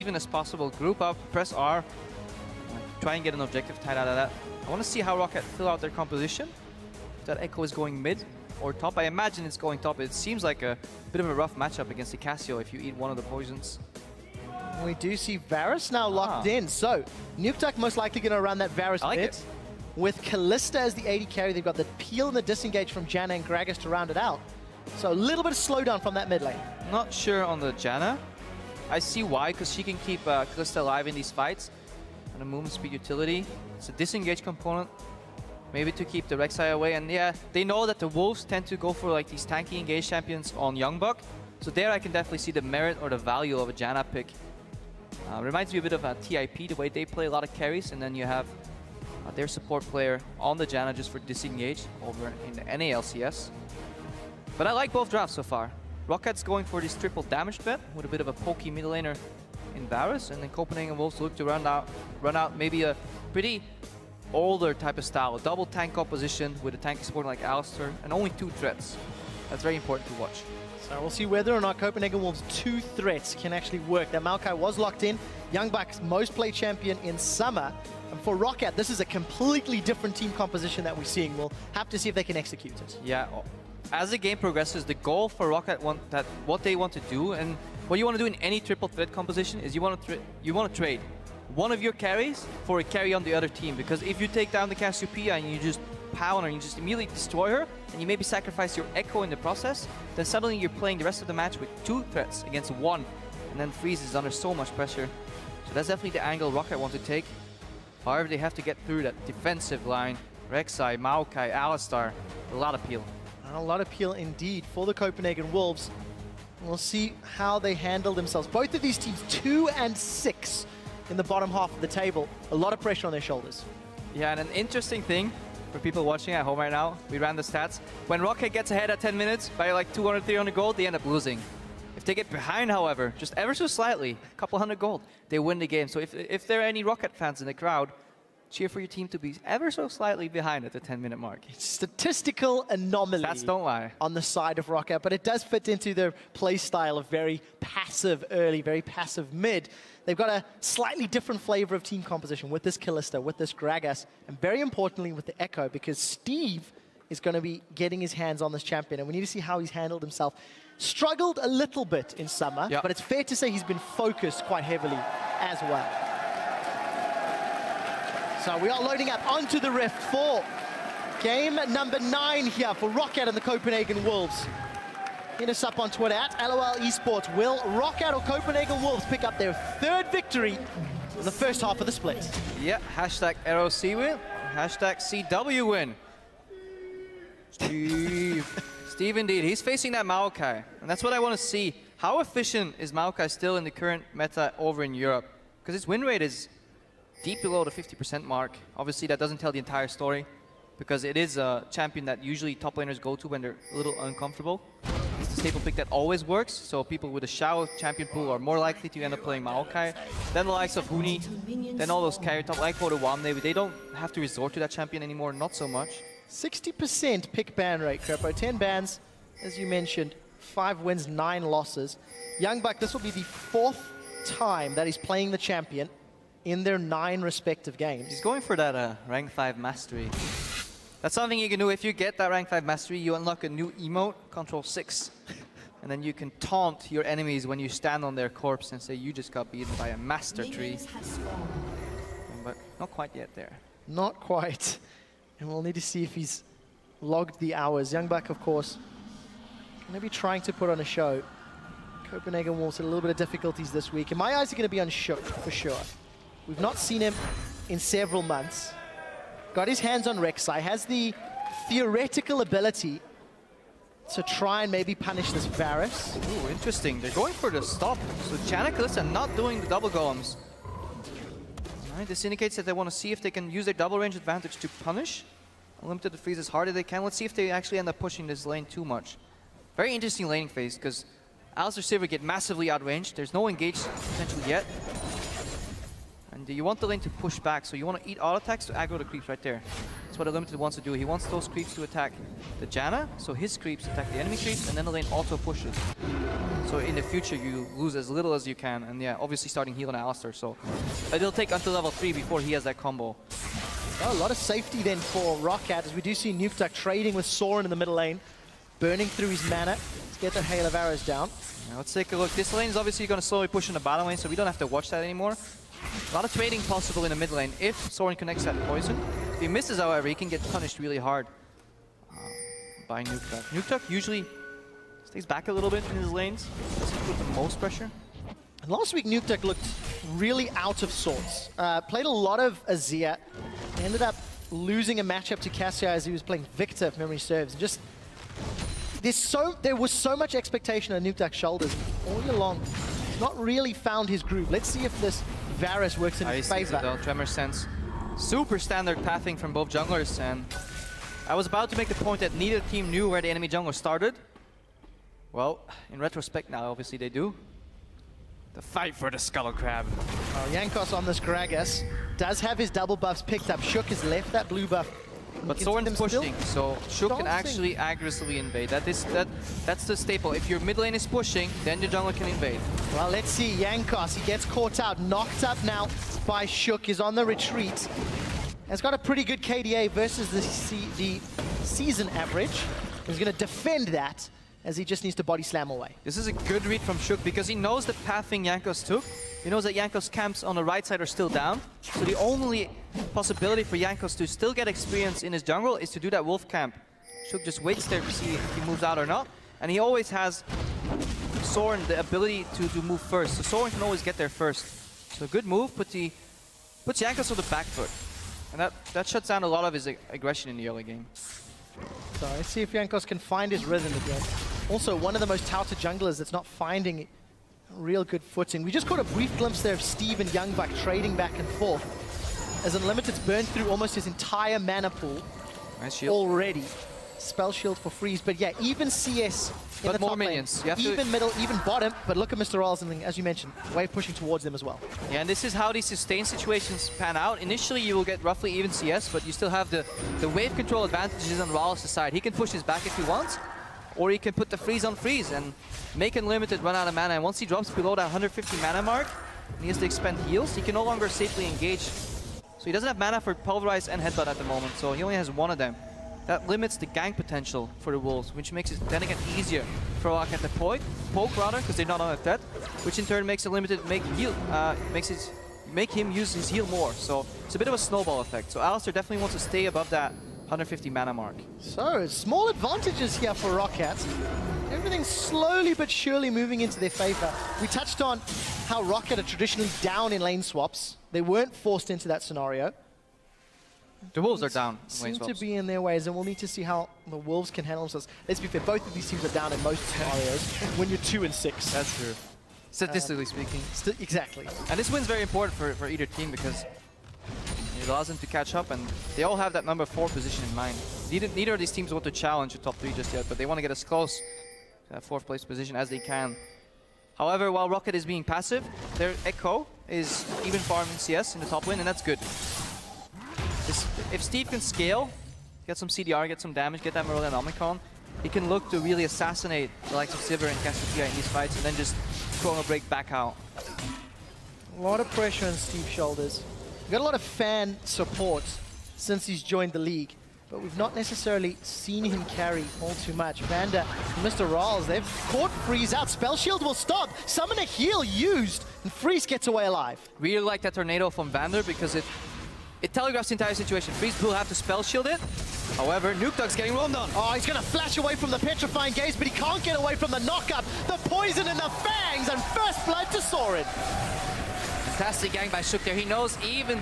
even as possible. Group up, press R, try and get an objective tied out of that. I want to see how ROCCAT fill out their composition. If that Ekko is going mid or top. I imagine it's going top. It seems like a bit of a rough matchup against the Cassio if you eat one of the poisons. We do see Varus now locked in. So Nukeduck most likely going to run that Varus mid. With Kalista as the AD carry, they've got the peel and the disengage from Janna and Gragas to round it out. So a little bit of slowdown from that mid lane. Not sure on the Janna. I see why, because she can keep Kalista alive in these fights. And a movement speed utility. It's a disengage component. Maybe to keep the Rek'Sai away. And yeah, they know that the Wolves tend to go for like these tanky engage champions on YoungBuck. So there I can definitely see the merit or the value of a Janna pick. Reminds me a bit of a TIP, the way they play a lot of carries. And then you have their support player on the Janna just for disengage over in the NA LCS. But I like both drafts so far. ROCCAT's going for this triple damage bet with a bit of a pokey middle laner in Varus, and then Copenhagen Wolves look to run out maybe a pretty older type of style, a double tank composition with a tanky support like Alistar, and only 2 threats. That's very important to watch. So we'll see whether or not Copenhagen Wolves' 2 threats can actually work. That Maokai was locked in, YoungBuck's most played champion in summer. And for ROCCAT, this is a completely different team composition that we're seeing. We'll have to see if they can execute it. Yeah, as the game progresses, the goal for ROCCAT what they want to do, and what you want to do in any triple threat composition is you want to trade one of your carries for a carry on the other team. Because if you take down the Cassiopeia and you just pound her and you just immediately destroy her, and you maybe sacrifice your Ekko in the process, then suddenly you're playing the rest of the match with 2 threats against 1, and then Freeze is under so much pressure. So that's definitely the angle ROCCAT want to take. However, they have to get through that defensive line. Rek'Sai, Maokai, Alistar, a lot of peel. And a lot of peel indeed for the Copenhagen Wolves. We'll see how they handle themselves. Both of these teams 2 and 6 in the bottom half of the table. A lot of pressure on their shoulders. Yeah, and an interesting thing for people watching at home right now, we ran the stats. When ROCCAT gets ahead at 10 minutes by like 200, 300 gold, they end up losing. If they get behind, however, just ever so slightly, a couple hundred gold, they win the game. So if there are any ROCCAT fans in the crowd, cheer for your team to be ever so slightly behind at the 10-minute mark. It's statistical anomaly. Stats don't lie. On the side of ROCCAT, but it does fit into their play style of very passive early, very passive mid. They've got a slightly different flavor of team composition with this Kalista, with this Gragas, and very importantly with the Ekko, because Steve is going to be getting his hands on this champion, and we need to see how he's handled himself. Struggled a little bit in summer, but it's fair to say he's been focused quite heavily as well. So we are loading up onto the Rift for game number 9 here for ROCCAT and the Copenhagen Wolves. Hit us up on Twitter at LOL Esports. Will ROCCAT or Copenhagen Wolves pick up their 3rd victory in the first half of the split? Yeah, hashtag ROC win, hashtag CW win. Steve indeed, he's facing that Maokai, and that's what I want to see. How efficient is Maokai still in the current meta over in Europe? Because his win rate is deep below the 50% mark. Obviously, that doesn't tell the entire story, because it is a champion that usually top laners go to when they're a little uncomfortable. It's the staple pick that always works, so people with a shallow champion pool are more likely to end up playing Maokai. Then the likes of Huni, then all those carry top like One, they don't have to resort to that champion anymore, not so much. 60% pick ban rate, Krepo. 10 bans, as you mentioned, 5 wins, 9 losses. YoungBuck, this will be the 4th time that he's playing the champion in their 9 respective games. He's going for that rank 5 mastery. That's something you can do. If you get that rank 5 mastery, you unlock a new emote, Control 6. And then you can taunt your enemies when you stand on their corpse and say you just got beaten by a master tree. But not quite yet there. Not quite. And we'll need to see if he's logged the hours. YoungBuck, of course, maybe trying to put on a show. Copenhagen Wolves had a little bit of difficulties this week. And my eyes are going to be on show for sure. We've not seen him in several months. Got his hands on Rek'Sai, has the theoretical ability to try and maybe punish this Varus. Ooh, interesting. They're going for the stop. So Janna and Kalista not doing the double golems. Alright, this indicates that they want to see if they can use their double range advantage to punish. Unlimited the freeze as hard as they can. Let's see if they actually end up pushing this lane too much. Very interesting laning phase, because Alistar Sivir get massively outranged. There's no engage potential yet. And you want the lane to push back, so you want to eat auto attacks to aggro the creeps right there. That's what a limited wants to do. He wants those creeps to attack the Janna, so his creeps attack the enemy creeps, and then the lane auto pushes. So in the future, you lose as little as you can. And yeah, obviously starting heal on Alistar, so it'll take until level 3 before he has that combo. Oh, a lot of safety then for ROCCAT, as we do see Nukeduck trading with Soren in the middle lane, burning through his mana to get that hail of arrows down. Yeah, let's take a look. This lane is obviously going to slowly push in the bottom lane, so we don't have to watch that anymore. A lot of trading possible in the mid lane if Soren connects that poison. If he misses, however, he can get punished really hard by Nukeduck. Nukeduck usually stays back a little bit in his lanes, doesn't put the most pressure. Last week, Nukeduck looked really out of sorts. Played a lot of Azir. Ended up losing a matchup to Cassiopeia as he was playing Victor, if memory serves. And just there was so much expectation on Nukeduck's shoulders all year long. He's not really found his groove. Let's see if this Varus works in his favor. Tremor Sense. Super standard pathing from both junglers, and I was about to make the point that neither team knew where the enemy jungler started. Well, in retrospect now, obviously they do. The fight for the Skull Crab. Jankos on this Gragas does have his double buffs picked up. Shook has left that blue buff. But Soren's pushing, so Shook can actually aggressively invade. That's the staple. If your mid lane is pushing, then your jungler can invade. Well, let's see. Jankos, he gets caught out, knocked up now by Shook, is on the retreat. Has got a pretty good KDA versus the season average. He's going to defend that, as he just needs to body slam away. This is a good read from Shook because he knows the pathing Jankos took. He knows that Jankos' camps on the right side are still down. So the only possibility for Jankos to still get experience in his jungle is to do that wolf camp. Shook just waits there to see if he moves out or not. And he always has Soren the ability to move first. So Soren can always get there first. So a good move, puts Jankos on the back foot. And that shuts down a lot of his aggression in the early game. So let's see if Jankos can find his rhythm again. Also, one of the most touted junglers that's not finding real good footing. We just caught a brief glimpse there of Steve and YoungBuck trading back and forth, as Unlimited's burned through almost his entire mana pool already. Spell shield for freeze, but yeah, even CS in the top lane, even middle, even bottom, but look at MrRallez and, as you mentioned, wave pushing towards them as well. Yeah, and this is how these sustain situations pan out. Initially, you will get roughly even CS, but you still have the wave control advantages on Rallez' side. He can push his back if he wants, or he can put the freeze on freeze and make Unlimited run out of mana. And once he drops below that 150 mana mark, and he has to expend heals, he can no longer safely engage. So he doesn't have mana for Pulverize and Headbutt at the moment, so he only has one of them. That limits the gank potential for the Wolves, which makes it then again easier for ROCCAT to poke rather, because they're not on a threat, which in turn makes Unlimited make him use his heal more. So it's a bit of a snowball effect. So Alistar definitely wants to stay above that 150 mana mark. So small advantages here for ROCCAT. Everything's slowly but surely moving into their favor. We touched on how ROCCAT are traditionally down in lane swaps. They weren't forced into that scenario. The Wolves are down. Seem to be in their ways, and we'll need to see how the Wolves can handle themselves. Let's be fair, both of these teams are down in most scenarios when you're 2 and 6. That's true. Statistically speaking. Exactly. And this win's very important for either team because it allows them to catch up, and they all have that number 4 position in mind. Neither of these teams want to challenge the top 3 just yet, but they want to get as close to that 4th place position as they can. However, while ROCCAT is being passive, their Ekko is even farming CS in the top lane, and that's good. If Steve can scale, get some CDR, get some damage, get that Merle and Omicron, he can look to really assassinate the likes of Sivir and Cassiopeia in these fights and then just Chrono Break back out. A lot of pressure on Steve's shoulders. We've got a lot of fan support since he's joined the league, but we've not necessarily seen him carry all too much. Vander and MrRallez, they've caught Freeze out. Spell Shield will stop. Summon a heal used, and Freeze gets away alive. Really like that tornado from Vander because it telegraphs the entire situation. Freeze will have to spell shield it. However, Nukeduck's getting roamed on. Oh, he's going to flash away from the Petrifying Gaze, but he can't get away from the knockup, the poison and the fangs, and first blood to Soren. Fantastic gang by Shook there. He knows even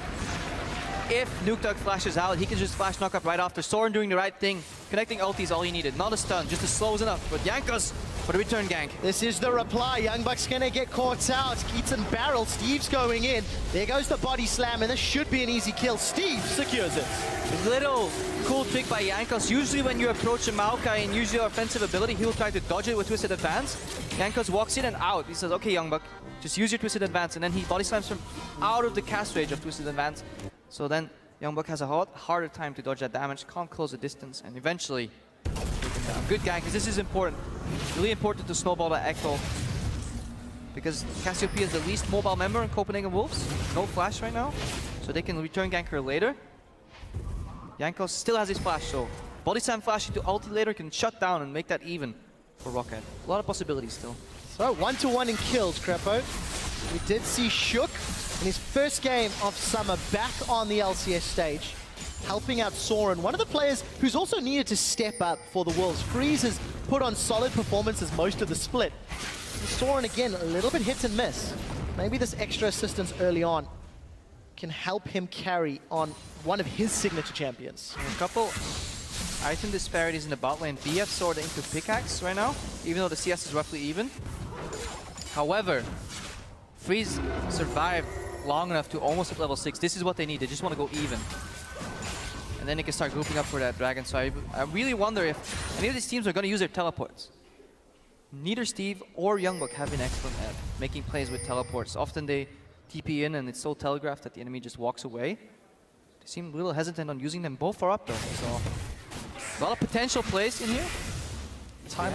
if Nukeduck flashes out, he can just flash knockup right after. Soren doing the right thing. Connecting ulti is all he needed. Not a stun, just a slows enough. But Jankos for the return gank. This is the reply. YoungBuck's gonna get caught out. Keats and Barrel. Steve's going in. There goes the body slam, and this should be an easy kill. Steve secures it. Little cool trick by Jankos. Usually when you approach a Maokai and use your offensive ability, he will try to dodge it with Twisted Advance. Jankos walks in and out. He says, okay, YoungBuck, just use your Twisted Advance. And then he body slams from out of the cast range of Twisted Advance. So then YoungBuck has a harder time to dodge that damage, can't close the distance, and eventually taken down. Good gank, because this is important. Really important to snowball that Ekko. Because Cassiopeia is the least mobile member in Copenhagen Wolves. No flash right now, so they can return gank her later. Jankos still has his flash, so body slam flash into ulti later can shut down and make that even for ROCCAT. A lot of possibilities still. So 1-to-1 in kills, Krepo. We did see Shook in his first game of summer back on the LCS stage, helping out Soren, one of the players who's also needed to step up for the Wolves. Freeze has put on solid performances most of the split. Soren again, a little bit hit and miss. Maybe this extra assistance early on can help him carry on one of his signature champions. A couple item disparities in the bot lane. BF sorted into pickaxe right now, even though the CS is roughly even. However, Freeze survived long enough to almost hit level 6. This is what they need. They just want to go even. And then they can start grouping up for that dragon. So I really wonder if any of these teams are going to use their teleports. Neither Steve or YoungBuck have been excellent at making plays with teleports. Often they TP in and it's so telegraphed that the enemy just walks away. They seem a little hesitant on using them. Both are up though, so a lot of potential plays in here. Time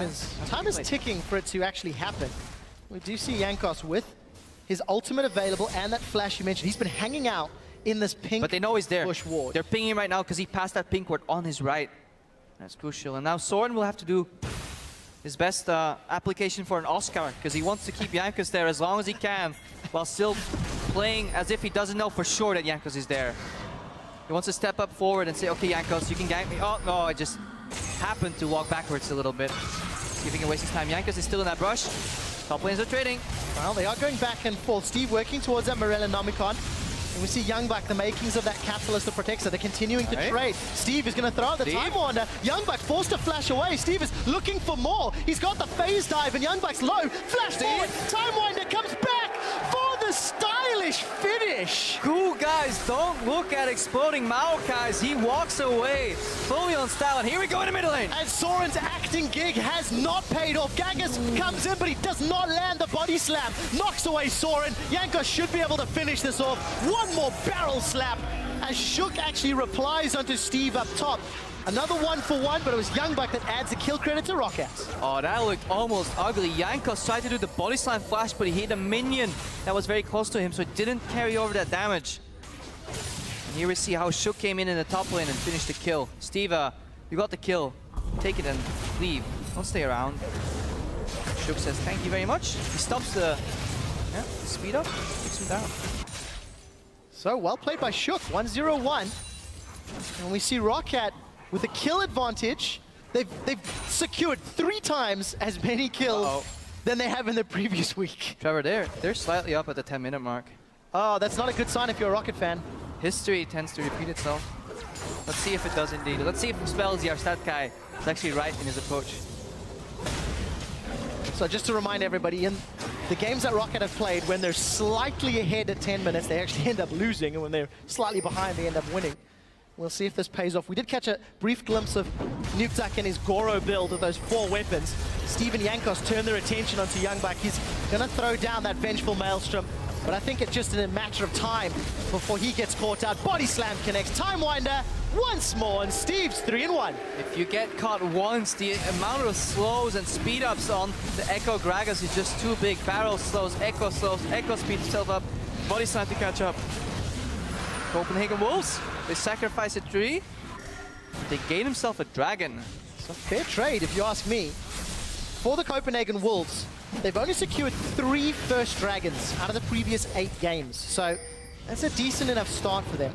is ticking for it to actually happen. We do see Jankos with his ultimate available and that flash you mentioned. He's been hanging out in this pink but they know he's there. Bush ward. They're pinging him right now because he passed that pink ward on his right. That's crucial. And now Soren will have to do his best application for an Oscar because he wants to keep Jankos there as long as he can while still playing as if he doesn't know for sure that Jankos is there. He wants to step up forward and say, okay, Jankos, you can gank me. Oh, no, I just happened to walk backwards a little bit, giving away his time. Jankos is still in that brush. Top lanes are trading. Well, they are going back and forth. Steve working towards that Morel and Nomicon. And we see YoungBuck, the makings of that Catalyst that protects her. They're continuing to trade. Steve is going to throw out the Time Wander. YoungBuck forced to flash away. Steve is looking for more. He's got the phase dive and YoungBuck's low. Flash forward. Time Wander comes back for the stylish finish. Cool guys, don't look at exploding Maokai. He walks away fully on style. And here we go in the middle lane. And Soren's acting gig has not paid off. Gragas comes in, but he does not land the body slam. Knocks away Soren. Jankos should be able to finish this off. One more barrel slap as Shook actually replies onto Steve up top. Another 1-for-1, but it was YoungBuck that adds a kill credit to ROCCAT. Oh, that looked almost ugly. Jankos tried to do the body slam flash, but he hit a minion that was very close to him, so it didn't carry over that damage. And here we see how Shook came in the top lane and finished the kill. Steve, you got the kill. Take it and leave. Don't stay around. Shook says thank you very much. He stops the speed up, takes him down. So, well played by Shook, 1-0-1. And we see ROCCAT with a kill advantage. They've secured 3 times as many kills than they have in the previous week. Trevor, they're slightly up at the 10-minute mark. Oh, that's not a good sign if you're a ROCCAT fan. History tends to repeat itself. Let's see if it does indeed. Let's see if Spellsy, our stat guy, is actually right in his approach. So just to remind everybody, in the games that ROCCAT have played, when they're slightly ahead at 10 minutes, they actually end up losing, and when they're slightly behind, they end up winning. We'll see if this pays off. We did catch a brief glimpse of Nukeduck and his Goro build with those 4 weapons. Steve and Jankos turn their attention onto YoungBuck. He's going to throw down that Vengeful Maelstrom, but I think it's just a matter of time before he gets caught out. Body slam connects. Time Winder once more, and Steve's 3-1. If you get caught once, the amount of slows and speed ups on the Ekko Gragas is just too big. Barrel slows, Ekko speeds himself up, body slam to catch up. Copenhagen Wolves, they sacrifice a tree, they gain himself a dragon. It's a fair trade, if you ask me. For the Copenhagen Wolves, they've only secured 3 first dragons out of the previous 8 games. So that's a decent enough start for them.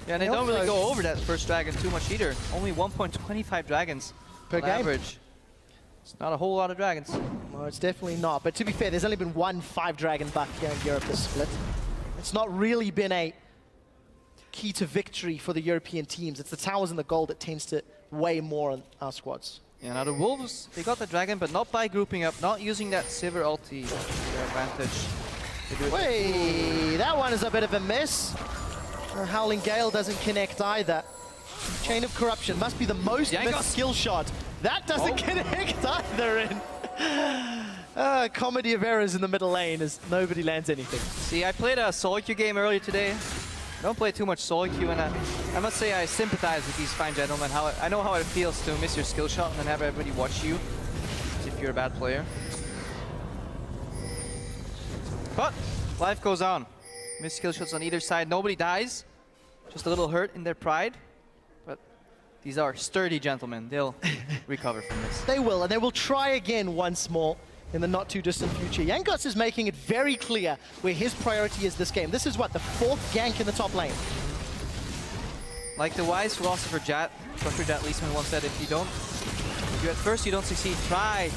Yeah, and they don't really go over that first dragon too much either. Only 1.25 dragons per game. Average. It's not a whole lot of dragons. No, it's definitely not. But to be fair, there's only been 1 5-dragon buff here in Europe this split. It's not really been a key to victory for the European teams. It's the towers and the gold that tends to weigh more on our squads. Yeah, now the Wolves, they got the dragon, but not by grouping up, not using that Sivir ulti to their advantage. Wait, that one is a bit of a miss. Howling Gale doesn't connect either. Chain of Corruption must be the most missed skill shot. That doesn't connect either. Comedy of errors in the middle lane as nobody lands anything. See, I played a solo queue game earlier today. don't play too much solo queue, and I must say I sympathize with these fine gentlemen. I know how it feels to miss your skill shot and then have everybody watch you, as if you're a bad player. But life goes on. Miss skill shots on either side. Nobody dies. Just a little hurt in their pride. But these are sturdy gentlemen. They'll recover from this. They will, and they will try again once more in the not too distant future. Jankos is making it very clear where his priority is this game. This is what, the 4th gank in the top lane. Like the wise philosopher Dr. Jat Leesman once said, if you at first you don't succeed, try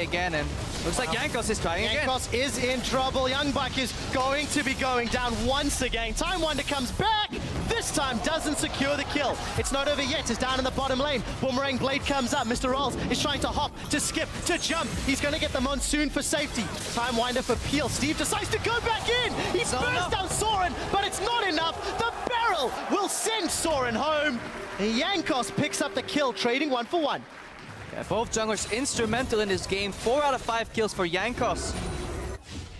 again, and looks like Jankos is trying again. Jankos is in trouble. YoungBuck is going to be going down once again. Time Wonder comes back. This time doesn't secure the kill. It's not over yet. It's down in the bottom lane. Boomerang Blade comes up. MrRallez is trying to hop, to skip, to jump. He's going to get the Monsoon for safety. Time Winder for Peel. Steve decides to go back in. He bursts down Soren, but it's not enough. The barrel will send Soren home. Jankos picks up the kill, trading 1 for 1. Yeah, both junglers instrumental in this game. 4 out of 5 kills for Jankos.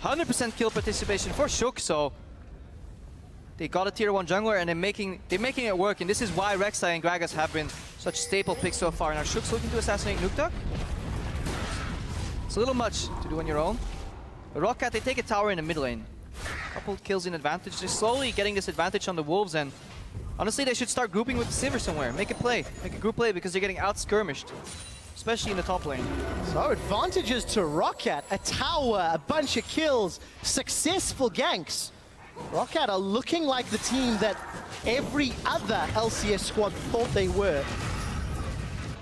100% kill participation for Shook, so they got a tier 1 jungler and they're making it work, and this is why Rek'Sai and Gragas have been such staple picks so far. Now Shook's looking to assassinate Nukeduck. It's a little much to do on your own. But ROCCAT, they take a tower in the mid lane. Couple kills in advantage. They're slowly getting this advantage on the Wolves, and honestly they should start grouping with Sivir somewhere. Make a play, make a group play, because they're getting out-skirmished, especially in the top lane. So advantages to ROCCAT, a tower, a bunch of kills, successful ganks. ROCCAT are looking like the team that every other LCS squad thought they were.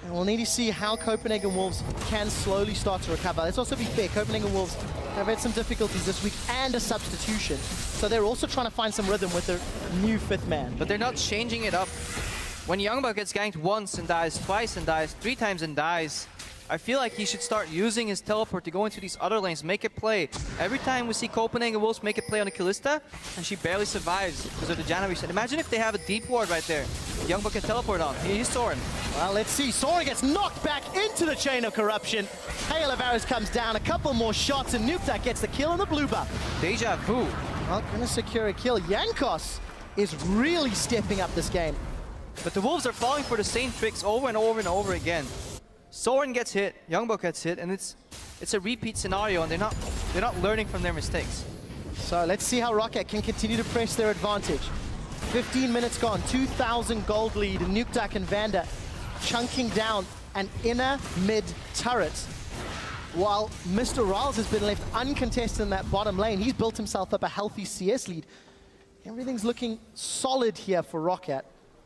And we'll need to see how Copenhagen Wolves can slowly start to recover. Let's also be fair, Copenhagen Wolves have had some difficulties this week and a substitution. So they're also trying to find some rhythm with their new 5th man. But they're not changing it up. When YoungBuck gets ganked once and dies, twice and dies, 3 times and dies, I feel like he should start using his teleport to go into these other lanes, make a play. Every time we see Copenhagen Wolves make a play on a Kalista, and she barely survives because of the Janna reset. Imagine if they have a deep ward right there. YoungBuck can teleport on. He's Soren. Well, let's see. Soren gets knocked back into the chain of corruption. Hail of Varus comes down, a couple more shots, and Nukeduck gets the kill on the blue buff. Deja vu. Not going to secure a kill. Jankos is really stepping up this game. But the Wolves are falling for the same tricks over and over and over again. Soren gets hit, YoungBuck gets hit, and it's a repeat scenario, and they're not learning from their mistakes. So let's see how ROCCAT can continue to press their advantage. 15 minutes gone, 2,000 gold lead, and Nukeduck and Vander chunking down an inner mid turret. While MrRallez has been left uncontested in that bottom lane, he's built himself up a healthy CS lead. Everything's looking solid here for ROCCAT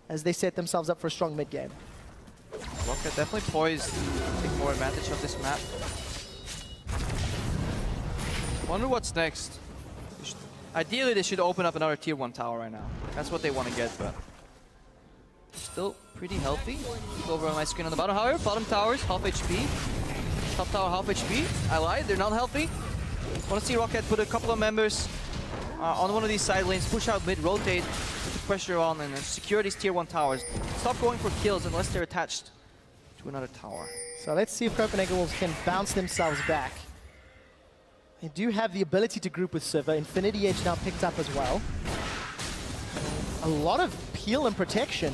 as they set themselves up for a strong mid game. ROCCAT definitely poised to take more advantage of this map. Wonder what's next. Ideally, they should open up another tier 1 tower right now. That's what they want to get, but still pretty healthy. Go over on my screen on the bottom. However, bottom towers, half HP. Top tower, half HP. I lied, they're not healthy. Want to see ROCCAT put a couple of members on one of these side lanes, push out mid, rotate, put the pressure on, and secure these tier 1 towers. Stop going for kills unless they're attached to another tower. So let's see if Copenhagen Wolves can bounce themselves back. They do have the ability to group with Sivir. Infinity Edge now picked up as well. A lot of peel and protection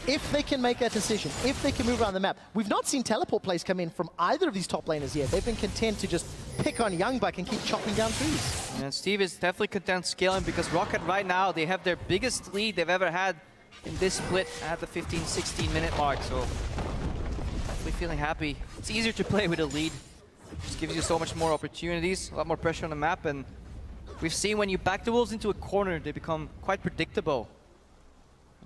if they can make that decision, if they can move around the map. We've not seen teleport plays come in from either of these top laners yet. They've been content to just pick on YoungBuck and keep chopping down trees. And Steve is definitely content scaling because ROCCAT right now, they have their biggest lead they've ever had in this split at the 15-16 minute mark. So definitely feeling happy. It's easier to play with a lead. Just gives you so much more opportunities, a lot more pressure on the map, and we've seen when you back the Wolves into a corner, they become quite predictable.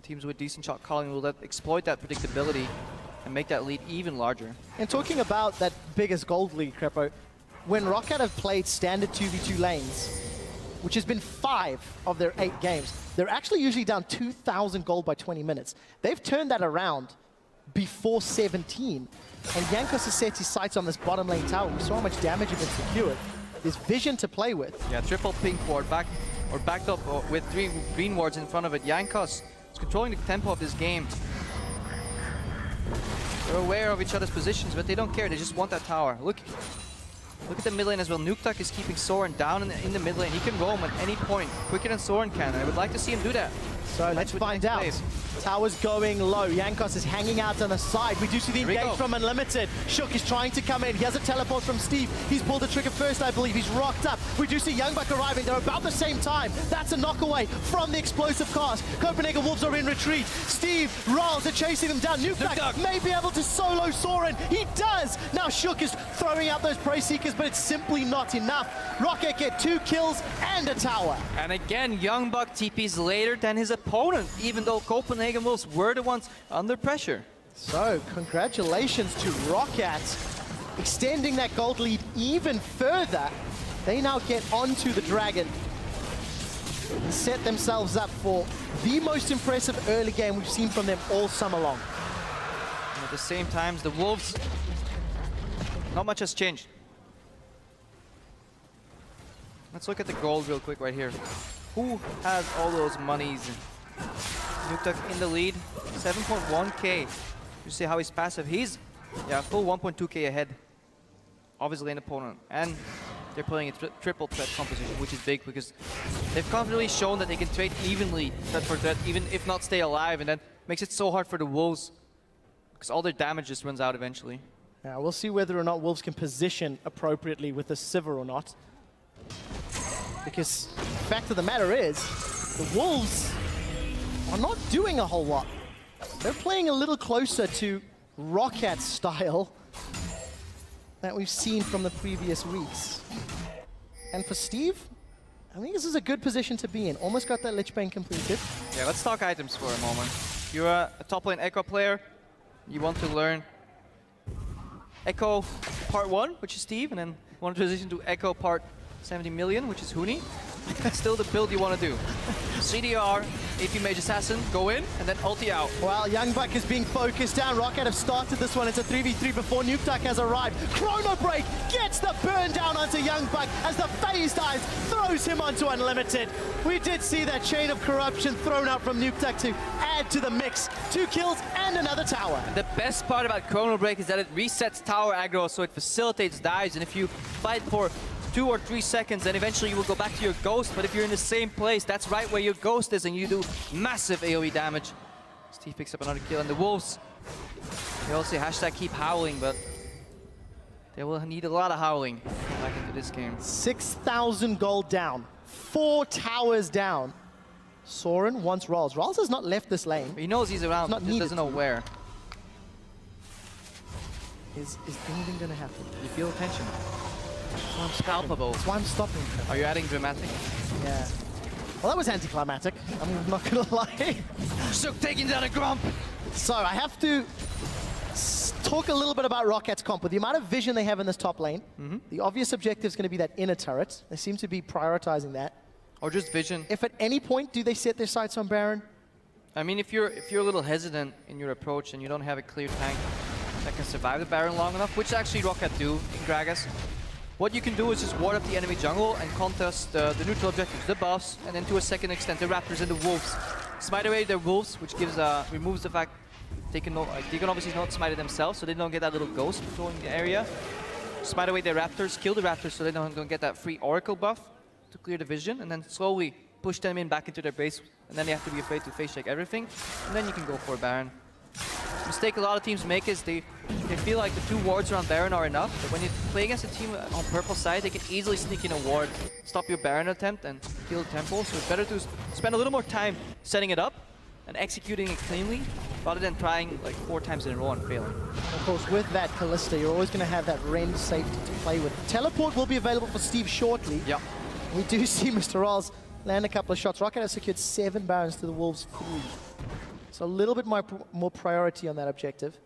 Teams with decent shot calling will exploit that predictability and make that lead even larger. And talking about that biggest gold lead, Krepo, when ROCCAT have played standard 2v2 lanes, which has been 5 of their 8 games, they're actually usually down 2,000 gold by 20 minutes. They've turned that around before 17. And Jankos has set his sights on this bottom lane tower. We saw how much damage had been secured. There's vision to play with. Yeah, triple pink ward backed up with 3 green wards in front of it. Jankos is controlling the tempo of this game. They're aware of each other's positions, but they don't care. They just want that tower. Look, Look at the mid lane as well. Nukeduck is keeping Soren down in the mid lane. He can roam at any point, quicker than Soren can. I would like to see him do that. So let's find out. Tower's going low. Jankos is hanging out on the side. We do see the engage from Unlimited. Shook is trying to come in. He has a teleport from Steve. He's pulled the trigger first, I believe. He's rocked up. We do see YoungBuck arriving. They're about the same time. That's a knock away from the explosive cast. Copenhagen Wolves are in retreat. Steve, ROCCAT are chasing them down. Nukeduck may be able to solo Soren. He does. Now Shook is throwing out those Prey Seekers, but it's simply not enough. ROCCAT get 2 kills and a tower. And again, YoungBuck TPs later than his opponent, even though Copenhagen Wolves were the ones under pressure. So, congratulations to ROCCAT, extending that gold lead even further. They now get onto the Dragon and set themselves up for the most impressive early game we've seen from them all summer long. And at the same time, the Wolves, not much has changed. Let's look at the gold real quick right here. Who has all those monies? Nukeduck in the lead, 7.1k. You see how he's passive? He's, full 1.2k ahead of his lane opponent. And they're playing a triple threat composition, which is big because they've confidently shown that they can trade evenly, threat for threat, even if not stay alive. And that makes it so hard for the Wolves because all their damage just runs out eventually. Now, we'll see whether or not Wolves can position appropriately with the Sivir or not. Because the fact of the matter is, the Wolves are not doing a whole lot. They're playing a little closer to ROCCAT style that we've seen from the previous weeks. And for Steve, I think this is a good position to be in. Almost got that Lich Bane completed. Yeah, let's talk items for a moment. You're a top lane Ekko player. You want to learn Ekko part 1, which is Steve, and then want to transition to Ekko part 70 million, which is Huni. Still the build you want to do. CDR, AP Mage Assassin, go in, and then ulti out. Well, YoungBuck is being focused down. ROCCAT have started this one. It's a 3v3 before Nukeduck has arrived. Chrono Break gets the burn down onto YoungBuck as the phase dive throws him onto Unlimited. We did see that chain of corruption thrown out from Nukeduck to add to the mix. 2 kills and another tower. And the best part about Chrono Break is that it resets tower aggro, so it facilitates dives, and if you fight for 2 or 3 seconds, then eventually you will go back to your ghost. But if you're in the same place, that's right where your ghost is, and you do massive AoE damage. Steve picks up another kill, and the Wolves, they all say hashtag keep howling, but they will need a lot of howling back into this game. 6,000 gold down, 4 towers down. Soren wants ROCCAT. ROCCAT has not left this lane. He knows he's around, but just doesn't know where. Is anything gonna happen? You feel tension. That's palpable. That's why I'm stopping. Are you adding dramatic? Yeah. Well, that was anticlimactic. I'm not gonna lie. Shook taking down a Grump. So I have to talk a little bit about ROCCAT's comp. With the amount of vision they have in this top lane, the obvious objective is going to be that inner turret. They seem to be prioritizing that. Or just vision. If at any point do they set their sights on Baron? I mean, if you're a little hesitant in your approach and you don't have a clear tank that can survive the Baron long enough, which actually ROCCAT do in Gragas, what you can do is just ward up the enemy jungle and contest the neutral objectives, the buffs, and then to a second extent the Raptors and the Wolves. Smite away their Wolves, which gives removes the fact they can obviously not smite it themselves, so they don't get that little ghost patrolling the area. Smite away their Raptors, kill the Raptors so they don't get that free Oracle buff to clear the vision, and then slowly push them in back into their base, and then they have to be afraid to face check everything, and then you can go for a Baron. The mistake a lot of teams make is they feel like the 2 wards around Baron are enough, but when you play against a team on purple side, they can easily sneak in a ward, stop your Baron attempt, and kill the temple. So it's better to spend a little more time setting it up and executing it cleanly, rather than trying like 4 times in a row and failing. Of course, with that Kalista, you're always going to have that range safety to play with. Teleport will be available for Steve shortly. Yeah. We do see MrRallez land a couple of shots. ROCCAT has secured 7 Barons to the Wolves' 3. So a little bit more priority on that objective.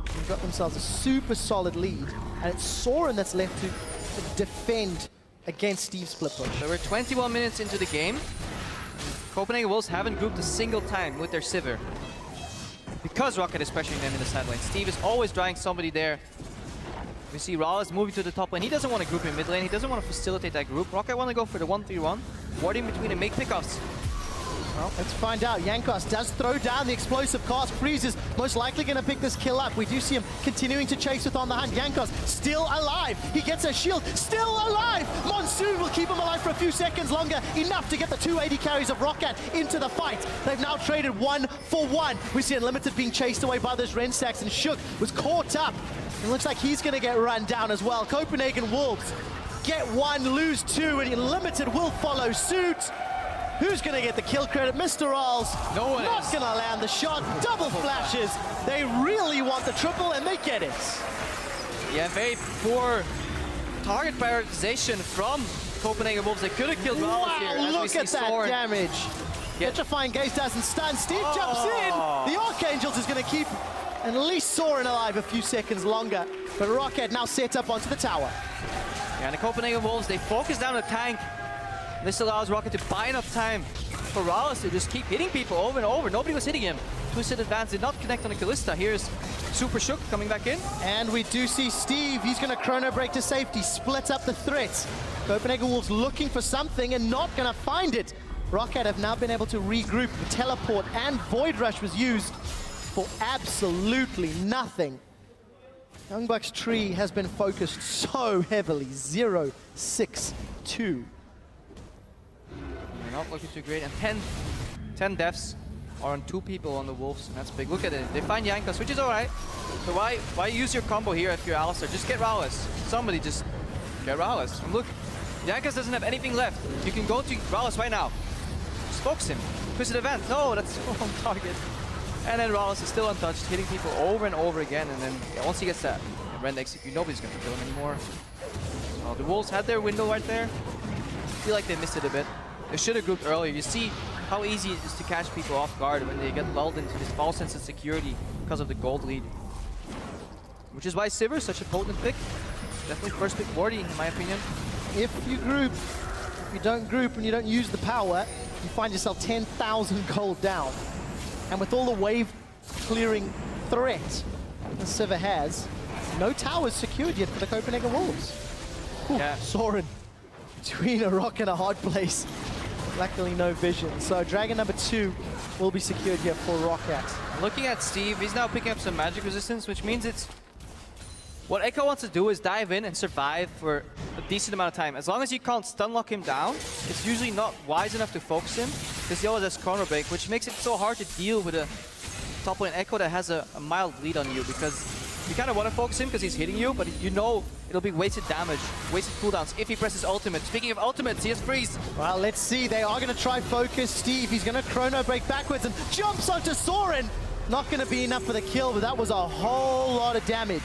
They've got themselves a super solid lead, and it's Soren that's left to defend against Steve's split push. So we're 21 minutes into the game. Copenhagen Wolves haven't grouped a single time with their Sivir, because ROCCAT is pressuring them in the side lane. Steve is always drawing somebody there. We see RALZ moving to the top lane. He doesn't want to group in mid lane. He doesn't want to facilitate that group. ROCCAT want to go for the 1-3-1, warding between and make pickoffs. Well, let's find out. Jankos does throw down the explosive cast. Freeze is most likely going to pick this kill up. We do see him continuing to chase with on the hunt. Jankos still alive. He gets a shield, still alive. Monsoon will keep him alive for a few seconds longer, enough to get the 2 AD carries of ROCCAT into the fight. They've now traded 1 for 1. We see Unlimited being chased away by those Renstacks, and Shook was caught up. It looks like he's going to get run down as well. Copenhagen Wolves get 1, lose 2, and Unlimited will follow suit. Who's going to get the kill credit? MrRallez. No one not is. going to land the shot. Double flashes. They really want the triple, and they get it. Yeah, very poor target prioritization from Copenhagen Wolves. They could have killed ROCCAT here. Wow, look at that Soren. damage. Petrifying Gaze doesn't stun. Steve jumps in. The Archangels is going to keep at least Soren alive a few seconds longer. But ROCCAT now set up onto the tower. Yeah, and the Copenhagen Wolves, they focus down the tank. This allows ROCCAT to buy enough time for RALEZ to just keep hitting people over and over. Nobody was hitting him. Twisted Advance did not connect on the Kalista. Here's Super Shook coming back in. And we do see Steve. He's going to chrono break to safety, split up the threats. Copenhagen Wolves looking for something and not going to find it. ROCCAT have now been able to regroup. The teleport and Void Rush was used for absolutely nothing. YoungBuck's tree has been focused so heavily. 0-6-2. They're not looking too great. And 10 deaths are on 2 people on the Wolves, and that's big. Look at it. They find Jankos, which is alright. So why use your combo here if you're Alistar? Just get RALEZ. Somebody just get RALEZ. And look, Jankos doesn't have anything left. You can go to RALEZ right now. Just focus him. Twisted Event. No, that's the wrong target. And then RALEZ is still untouched, hitting people over and over again. And then once he gets that Rend execute, nobody's going to kill him anymore. Well, the Wolves had their window right there. I feel like they missed it a bit. They should have grouped earlier. You see how easy it is to catch people off guard when they get lulled into this false sense of security because of the gold lead. Which is why Sivir is such a potent pick. Definitely first pick worthy, in my opinion. If you group, if you don't group and you don't use the power, you find yourself 10,000 gold down. And with all the wave clearing threat that Sivir has, no towers secured yet for the Copenhagen Wolves. Ooh, Yeah. Soren between a rock and a hard place. Luckily no vision. So Dragon number 2 will be secured here for ROCCAT. Looking at Steve, he's now picking up some magic resistance, which means it's... What Ekko wants to do is dive in and survive for a decent amount of time. As long as you can't stun lock him down, it's usually not wise enough to focus him, because he always has chrono break, which makes it so hard to deal with a top lane Ekko that has a mild lead on you, because you kind of want to focus him because he's hitting you, but you know it'll be wasted damage, wasted cooldowns if he presses ultimate. Speaking of ultimates, he has freeze. Well, let's see. They are going to try focus Steve. He's going to chrono break backwards and jumps onto Soren. Not going to be enough for the kill, but that was a whole lot of damage.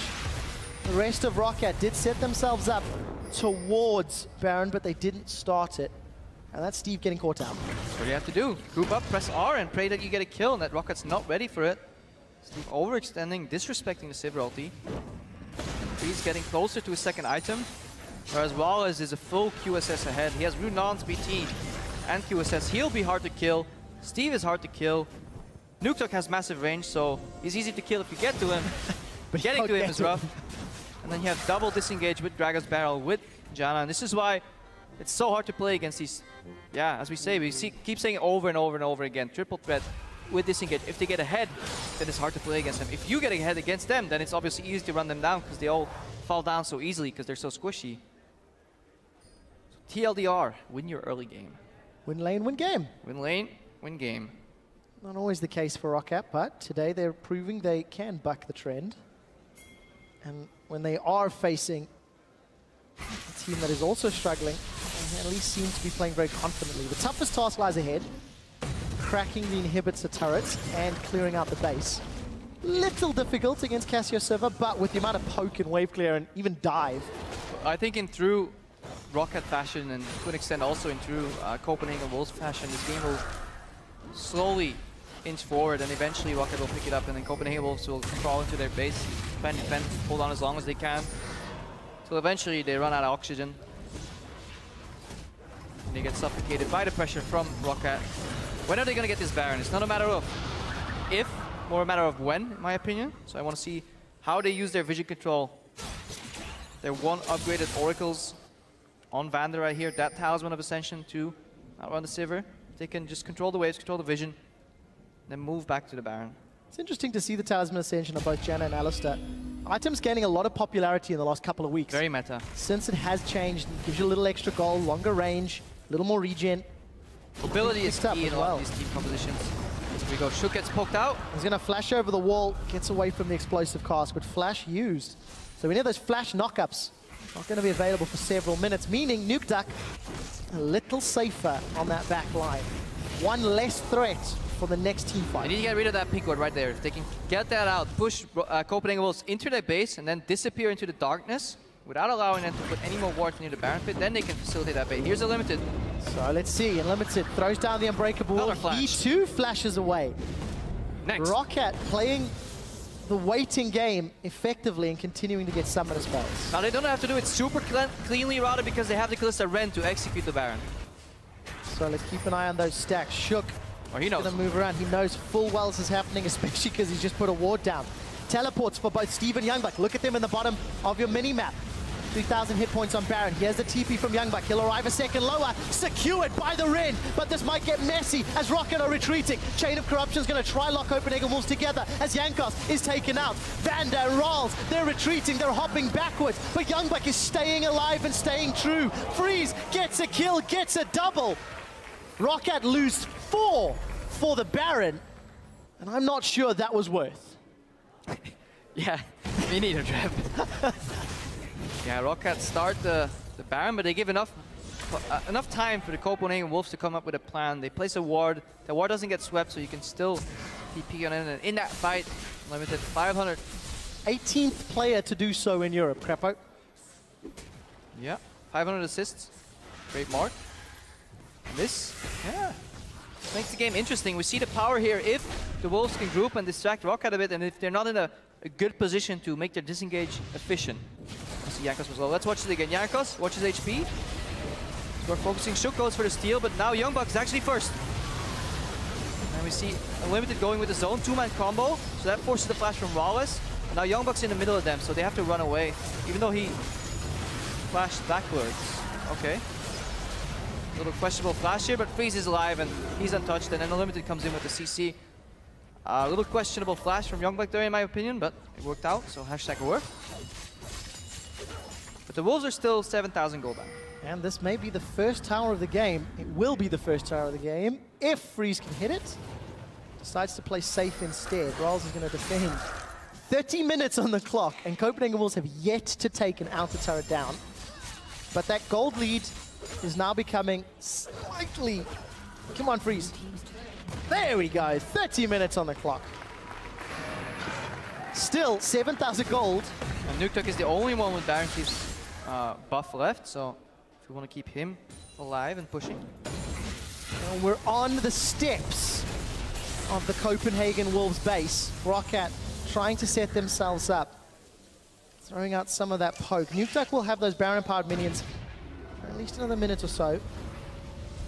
The rest of ROCCAT did set themselves up towards Baron, but they didn't start it. And that's Steve getting caught out. What do you have to do? Group up, press R, and pray that you get a kill, and that ROCCAT's not ready for it. Steve overextending, disrespecting the Sivir ulti. He's getting closer to his second item, whereas RALEZ is a full QSS ahead. He has Runon's BT and QSS. He'll be hard to kill. Steve is hard to kill. Nukeduck has massive range, so he's easy to kill if you get to him. But getting to him is rough. And then you have double disengage with Gragas Barrel with Janna, and this is why it's so hard to play against these. Yeah, as we say, keep saying it over and over and over again. Triple threat with disengage. If they get ahead, then it's hard to play against them. If you get ahead against them, then it's obviously easy to run them down because they all fall down so easily because they're so squishy. So TLDR, win your early game. Win lane, win game. Win lane, win game. Not always the case for ROCCAT, but today they're proving they can buck the trend. And when they are facing a team that is also struggling, they at least seem to be playing very confidently. The toughest task lies ahead. Cracking the inhibitor turrets and clearing out the base. Little difficult against Cassiopeia, but with the amount of poke and wave clear and even dive. I think in true ROCCAT fashion, and to an extent also in true Copenhagen Wolves fashion, this game will slowly inch forward, and eventually ROCCAT will pick it up, and then Copenhagen Wolves will crawl into their base, defend, hold on as long as they can. So eventually they run out of oxygen. And they get suffocated by the pressure from ROCCAT. When are they going to get this Baron? It's not a matter of if, more a matter of when, in my opinion. So I want to see how they use their vision control. Their 1 upgraded Oracles on Vander right here. That Talisman of Ascension to outrun the Sivir. They can just control the waves, control the vision, then move back to the Baron. It's interesting to see the Talisman Ascension of both Janna and Alistar. Item's gaining a lot of popularity in the last couple of weeks. Very meta. Since it has changed, it gives you a little extra gold, longer range, a little more regen. Mobility is key in a lot of these team compositions. Here we go, Shook gets poked out. He's gonna flash over the wall, gets away from the explosive cast, but flash used. So we know those flash knockups not gonna be available for several minutes, meaning Nukeduck a little safer on that back line. One less threat for the next team fight. They need to get rid of that pink ward right there. If they can get that out, push Copenhagen Wolves into their base and then disappear into the darkness without allowing them to put any more wards near the Baron pit, then they can facilitate that bait. Here's a Limited. So let's see, Unlimited throws down the Unbreakable Wall. He too flashes away. Next. ROCCAT playing the waiting game effectively and continuing to get summoner spells. Now they don't have to do it super cleanly rather because they have the Kalista Ren to execute the Baron. So let's keep an eye on those stacks. Shook. Oh, he knows. Gonna move around. He knows full well this is happening, especially because he's just put a ward down. Teleports for both Steve and YoungBuck. Look at them in the bottom of your mini-map. 3,000 hit points on Baron. Here's the TP from YoungBuck. He'll arrive a second lower. Secured by the Ren, but this might get messy as ROCCAT are retreating. Chain of Corruption is going to try lock Copenhagen Wolves together as Jankos is taken out. Vander and ROCCAT, they're retreating. They're hopping backwards, but YoungBuck is staying alive and staying true. Freeze gets a kill, gets a double. ROCCAT lose 4 for the Baron, and I'm not sure that was worth. Yeah, me neither, Trev. Yeah, ROCCAT start the Baron, but they give enough time for the Copenhagen Wolves to come up with a plan. They place a ward. The ward doesn't get swept, so you can still TP on it. And in that fight, Limited 500. 18th player to do so in Europe, Krepo. Yeah, 500 assists. Great mark. And this, yeah, makes the game interesting. We see the power here if the Wolves can group and distract ROCCAT a bit, and if they're not in a good position to make their disengage efficient. Jankos was low. Let's watch it again. Jankos watches HP. We're focusing. Shook goes for the steal, but now YoungBuck is actually first. And we see Unlimited going with the zone, 2-man combo. So that forces the flash from MrRallez. And now YoungBuck's in the middle of them, so they have to run away. Even though he flashed backwards. Okay. A little questionable flash here, but Freeze is alive and he's untouched. And then Unlimited comes in with the CC. A little questionable flash from YoungBuck there, in my opinion, but it worked out, so hashtag worth. But the Wolves are still 7,000 gold back. And this may be the first tower of the game. It will be the first tower of the game if Freeze can hit it. Decides to play safe instead. ROCCAT is going to defend. 30 minutes on the clock, and Copenhagen Wolves have yet to take an outer turret down. But that gold lead is now becoming slightly... Come on, Freeze. There we go. 30 minutes on the clock. Still 7,000 gold. And Nukeduck is the only one with Baron Cleave's buff left, so if we want to keep him alive and pushing. And we're on the steps of the Copenhagen Wolves base. ROCCAT trying to set themselves up. Throwing out some of that poke. Nukeduck will have those Baron-powered minions for at least another minute or so.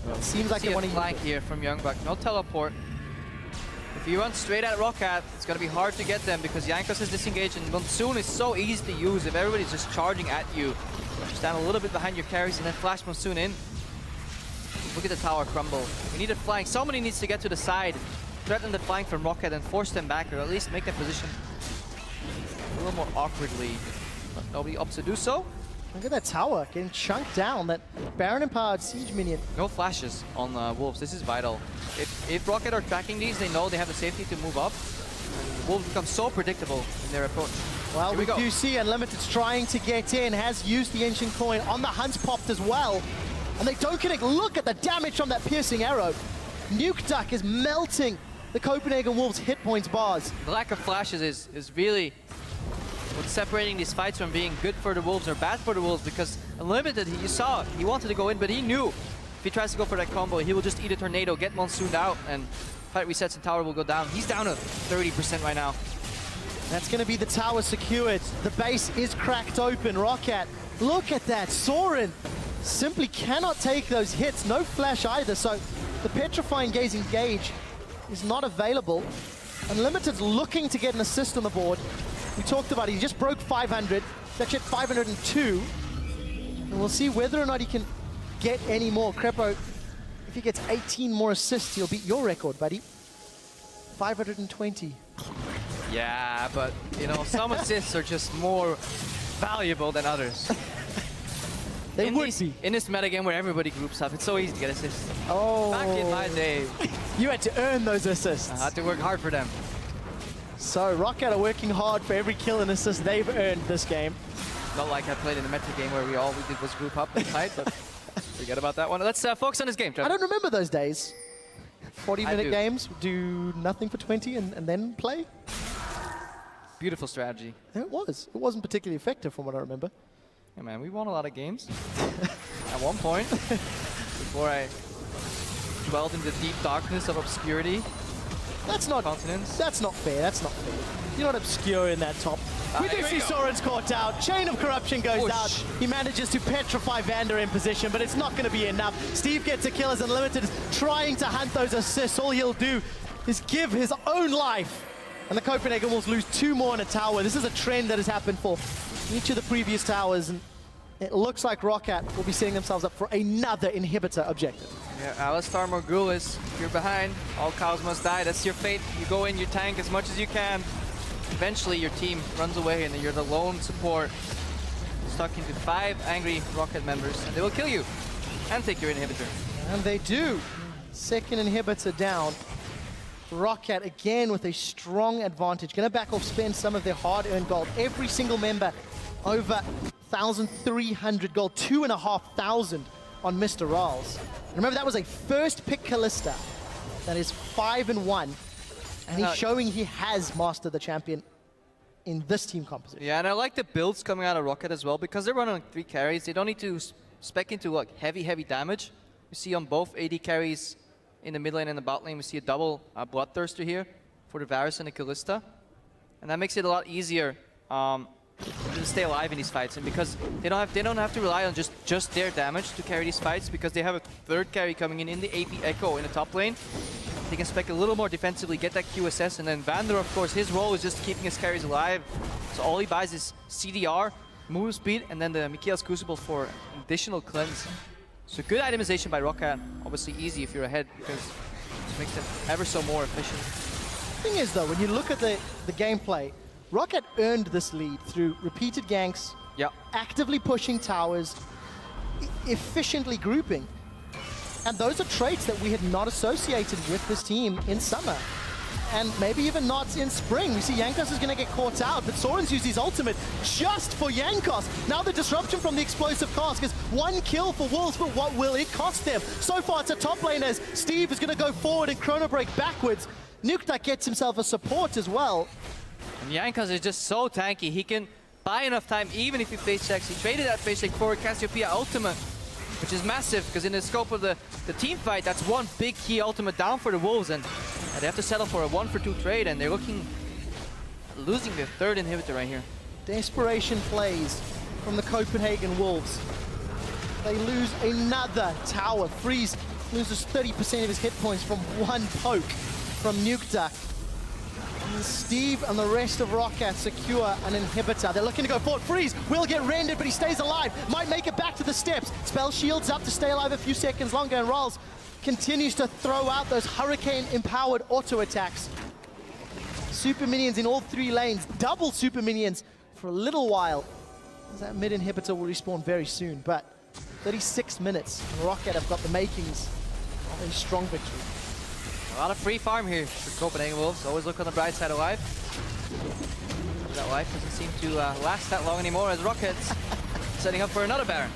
It seems like they want to flank here from YoungBuck. No teleport. If you run straight at ROCCAT, it's going to be hard to get them because Jankos is disengaged and Monsoon is so easy to use if everybody's just charging at you. Stand a little bit behind your carries and then flash Monsoon in. Look at the tower crumble. We need a flank. Somebody needs to get to the side, threaten the flank from ROCCAT and force them back, or at least make their position a little more awkwardly. But nobody opts to do so. Look at that tower getting chunked down. That Baron-empowered siege minion. No flashes on Wolves. This is vital. If ROCCAT are tracking these, they know they have the safety to move up. And Wolves become so predictable in their approach. Well, we do see Unlimited's trying to get in, has used the Ancient Coin on the Hunt's popped as well. And they don't connect. Look at the damage from that piercing arrow. Nukeduck is melting the Copenhagen Wolves hit points bars. The lack of flashes is really what's separating these fights from being good for the Wolves or bad for the Wolves, because Unlimited, you saw, he wanted to go in, but he knew if he tries to go for that combo, he will just eat a tornado, get Monsooned out, and fight resets and tower will go down. He's down to 30% right now. That's going to be the tower secured. The base is cracked open. ROCCAT, look at that. Soren simply cannot take those hits. No flash either, so the Petrifying Gazing Gauge is not available. Unlimited's looking to get an assist on the board. We talked about it. He just broke 500. That's at 502. And we'll see whether or not he can get any more. Krepo If he gets 18 more assists, he'll beat your record, buddy. 520. Yeah, but, you know, some assists are just more valuable than others. They would be. In this metagame where everybody groups up, it's so easy to get assists. Oh. Back in my day, You had to earn those assists. I had to work hard for them. So ROCCAT are working hard for every kill and assist they've earned this game. Not like I played in the meta game where all we did was group up and fight, but forget about that one. Let's focus on this game, Trevor. I don't remember those days. 40-minute do. games, do nothing for 20 and then play? Beautiful strategy. It was. It wasn't particularly effective from what I remember. Yeah, man, we won a lot of games at one point before I dwelled in the deep darkness of obscurity. That's not Continents. That's not fair. That's not fair. You're not obscure in that top. We do see Soren's caught out. Chain of Corruption goes out. He manages to petrify Vander in position, but it's not going to be enough. Steve gets a kill as Unlimited is trying to hunt those assists. All he'll do is give his own life. And the Copenhagen Wolves lose 2 more in a tower. This is a trend that has happened for each of the previous towers, and it looks like ROCCAT will be setting themselves up for another inhibitor objective. Yeah, Alistar Morgulis, you're behind. All cows must die. That's your fate. You go in, you tank as much as you can. Eventually, your team runs away, and you're the lone support. Stuck into 5 angry ROCCAT members, and they will kill you and take your inhibitor. And they do. Second inhibitor down. ROCCAT again with a strong advantage. Going to back off, spend some of their hard-earned gold. Every single member over 1,300 gold, 2,500 on MrRallez. Remember, that was a first pick Kalista. That is 5-1. And he's showing he has mastered the champion in this team composition. Yeah, and I like the builds coming out of ROCCAT as well, because they're running like 3 carries. They don't need to spec into like heavy damage. You see on both AD carries in the mid lane and the bot lane, we see a double Bloodthirster here for the Varus and the Kalista. And that makes it a lot easier to stay alive in these fights. And because they don't have to rely on just their damage to carry these fights, because they have a 3rd carry coming in the AP Ekko in the top lane. They can spec a little more defensively, get that QSS, and then Vander, of course, his role is just keeping his carries alive. So all he buys is CDR, move speed, and then the Michael's Crucible for additional cleanse. So good itemization by ROCCAT. Obviously easy if you're ahead, because it makes them ever so more efficient. The thing is, though, when you look at the gameplay, ROCCAT earned this lead through repeated ganks, actively pushing towers, efficiently grouping. And those are traits that we had not associated with this team in summer. And maybe even not in spring. We see Jankos is going to get caught out, but Soren's used his ultimate just for Jankos. Now the disruption from the explosive cask is 1 kill for Wolves, but what will it cost them? So far it's a top lane as Steve is going to go forward and chrono break backwards. Nukeduck gets himself a support as well. And Jankos is just so tanky. He can buy enough time even if he face checks. He traded that face check for Cassiopeia ultimate, which is massive, because in the scope of the team fight, that's 1 big key ultimate down for the Wolves, and they have to settle for a 1-for-2 trade, and they're losing their 3rd inhibitor right here. Desperation plays from the Copenhagen Wolves. They lose another tower. Freeze loses 30% of his hit points from 1 poke from Nukeduck. And Steve and the rest of ROCCAT secure an inhibitor. They're looking to go forward. Freeze will get rendered, but he stays alive. Might make it back to the steps. Spell shields up to stay alive a few seconds longer, and ROCCAT continues to throw out those hurricane-empowered auto attacks. Super minions in all 3 lanes. Double super minions for a little while. That mid inhibitor will respawn very soon, but 36 minutes, and ROCCAT have got the makings of a strong victory. A lot of free farm here for Copenhagen Wolves. Always look on the bright side of life. That life doesn't seem to last that long anymore, as ROCCAT's setting up for another Baron.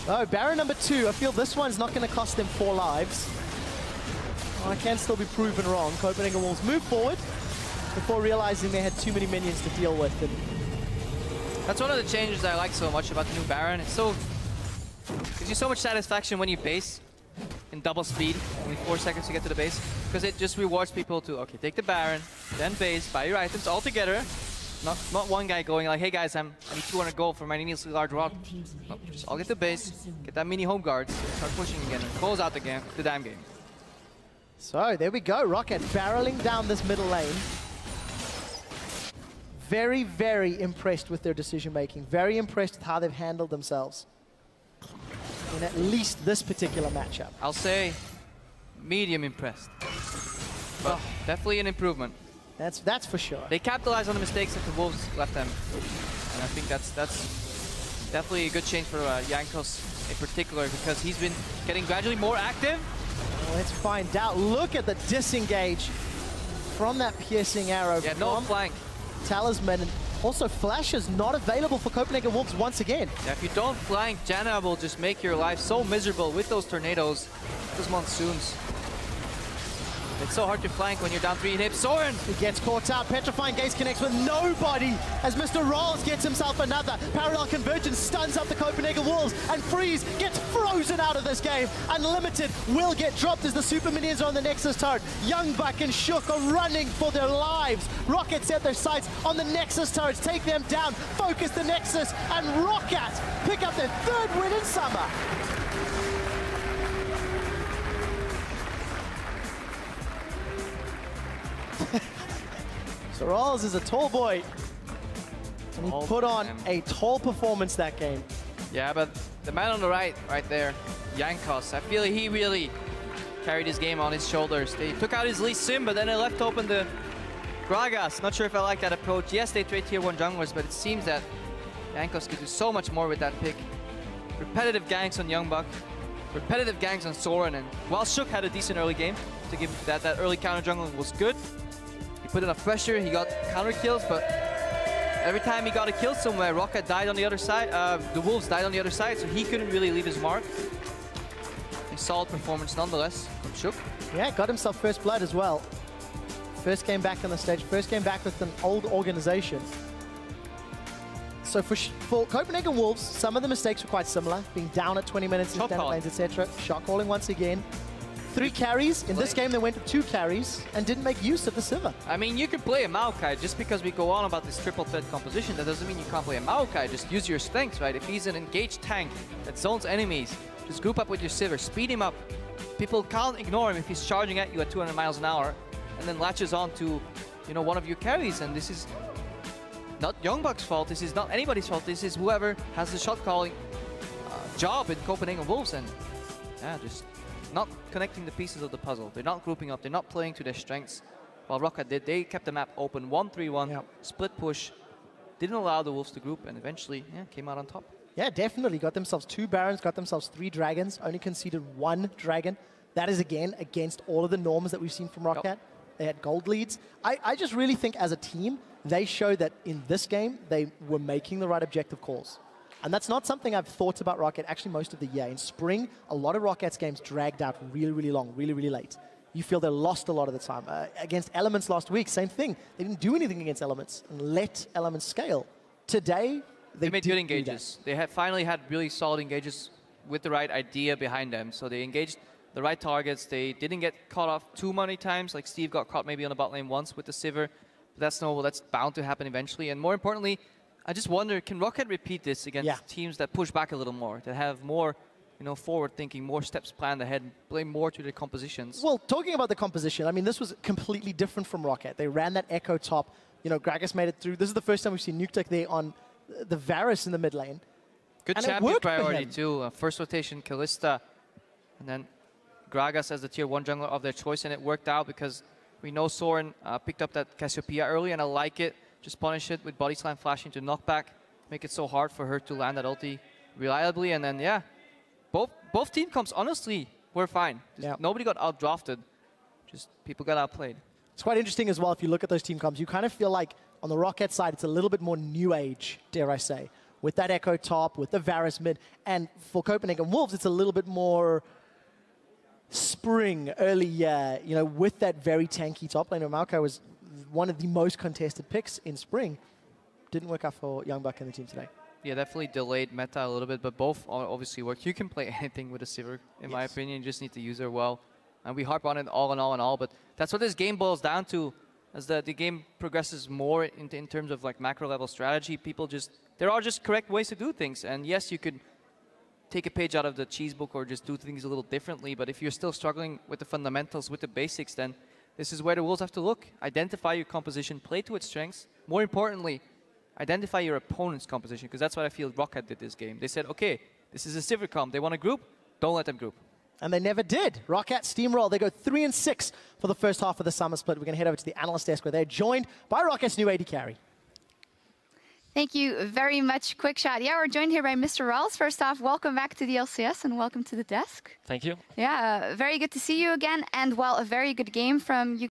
Oh, Baron number 2. I feel this one's not going to cost them 4 lives. Well, I can still be proven wrong. Copenhagen Wolves move forward before realizing they had too many minions to deal with. And that's one of the changes I like so much about the new Baron. It gives you so much satisfaction when you base in double speed, only 4 seconds to get to the base, because it just rewards people to, okay, take the Baron, then base, buy your items all together. Not one guy going like, hey guys, I need 200 gold for my needlessly large rod. No, just I'll get the base, get that mini home guards, start pushing again, and close out the damn game. So there we go, ROCCAT barreling down this middle lane. Very, very impressed with their decision making. Very impressed with how they've handled themselves. in at least this particular matchup. I'll say medium impressed. But definitely an improvement. That's for sure. They capitalized on the mistakes that the Wolves left them. And I think that's definitely a good change for Jankos in particular, because he's been getting gradually more active. Well, let's find out. Look at the disengage from that piercing arrow. Yeah, no flank. Talisman. And also, Flash is not available for Copenhagen Wolves once again. Yeah, if you don't flank, Janna will just make your life so miserable with those tornadoes, those monsoons. It's so hard to flank when you're down 3 hits. Soren! He gets caught out. Petrifying Gaze connects with nobody as MrRallez gets himself another. Parallel Convergence stuns up the Copenhagen Wolves, and Freeze gets frozen out of this game. Unlimited will get dropped as the Super Minions are on the Nexus turret. YoungBuck and Shook are running for their lives. ROCCAT set their sights on the Nexus turrets, take them down, focus the Nexus, and ROCCAT pick up their 3rd win in summer. MrRallez is a tall boy, and he put on a tall performance that game. Yeah, but the man on the right there, Jankos, I feel he really carried his game on his shoulders. They took out his Lee Sim, but then they left open the Gragas. Not sure if I like that approach. Yes, they trade tier 1 junglers, but it seems that Jankos could do so much more with that pick. Repetitive ganks on YoungBuck, repetitive ganks on Soren, and while Shook had a decent early game, to give that early counter jungling was good. Put enough pressure, he got counter kills, but every time he got a kill somewhere, ROCCAT died on the other side, the Wolves died on the other side, so he couldn't really leave his mark. A solid performance nonetheless from Shook. Yeah, got himself first blood as well. First game back on the stage, first game back with an old organization. So for Copenhagen Wolves, some of the mistakes were quite similar, being down at 20 minutes in standard lanes, etc. Shot calling once again. 3 carries. In this game, they went to 2 carries and didn't make use of the Sivir. I mean, you can play a Maokai. Just because we go on about this triple threat composition, that doesn't mean you can't play a Maokai. Just use your strengths, right? If he's an engaged tank that zones enemies, just group up with your Sivir, speed him up. People can't ignore him if he's charging at you at 200 miles an hour and then latches on to, you know, one of your carries. And this is not YoungBuck's fault. This is not anybody's fault. This is whoever has the shot calling job in Copenhagen Wolves. And yeah, just not connecting the pieces of the puzzle. They're not grouping up. They're not playing to their strengths. While ROCCAT did, they kept the map open. 1-3-1, split push. Didn't allow the Wolves to group, and eventually came out on top. Yeah, definitely. Got themselves 2 Barons, got themselves 3 Dragons. Only conceded 1 Dragon. That is, again, against all of the norms that we've seen from ROCCAT. They had gold leads. I just really think as a team, they showed that in this game, they were making the right objective calls. And that's not something I've thought about ROCCAT actually most of the year. In spring, a lot of ROCCAT's games dragged out really, really long, really, really late. You feel they lost a lot of the time. Against Elements last week, same thing. They didn't do anything against Elements and let Elements scale. Today, they made good engages. They had finally had really solid engages with the right idea behind them. So they engaged the right targets. They didn't get caught off too many times. Like Steve got caught maybe on the bot lane once with the Sivir. But that's normal. That's bound to happen eventually. And more importantly, I just wonder, can ROCCAT repeat this against teams that push back a little more, that have more, you know, forward thinking, more steps planned ahead, and play more to their compositions? Well, talking about the composition, I mean, this was completely different from ROCCAT. They ran that Ekko top. You know, Gragas made it through. This is the first time we've seen Nukeduck there on the Varus in the mid lane. Good champion priority too. First rotation, Kalista, and then Gragas as the tier 1 jungler of their choice, and it worked out because we know Soren picked up that Cassiopeia early, and I like it. Just punish it with body slam flashing to knockback, make it so hard for her to land that ulti reliably, and then both team comps honestly were fine. Nobody got outdrafted, just people got outplayed. It's quite interesting as well if you look at those team comps. You kind of feel like on the ROCCAT side it's a little bit more new age, dare I say, with that Ekko top, with the Varus mid, and for Copenhagen Wolves it's a little bit more spring, early year, you know, with that very tanky top lane. Maokai was one of the most contested picks in spring. Didn't work out for YoungBuck and the team today. Yeah, definitely delayed meta a little bit, but both obviously work. You can play anything with a Sivir, in my opinion. You just need to use her well. And we harp on it all and all and all, but that's what this game boils down to. As the game progresses more in terms of like macro level strategy, there are just correct ways to do things. And yes, you could take a page out of the cheese book or just do things a little differently, but if you're still struggling with the fundamentals, with the basics, then this is where the Wolves have to look. Identify your composition, play to its strengths. More importantly, identify your opponent's composition, because that's what I feel ROCCAT did this game. They said, okay, This is a Sivir comp. They want to group, don't let them group. And they never did. ROCCAT steamroll. They go 3-6 for the first half of the summer split. We're going to head over to the analyst desk where they're joined by ROCCAT's new AD carry. Thank you very much, Quickshot. Yeah, we're joined here by MrRallez. First off, welcome back to the LCS and welcome to the desk. Thank you. Yeah, very good to see you again. And, well, a very good game from you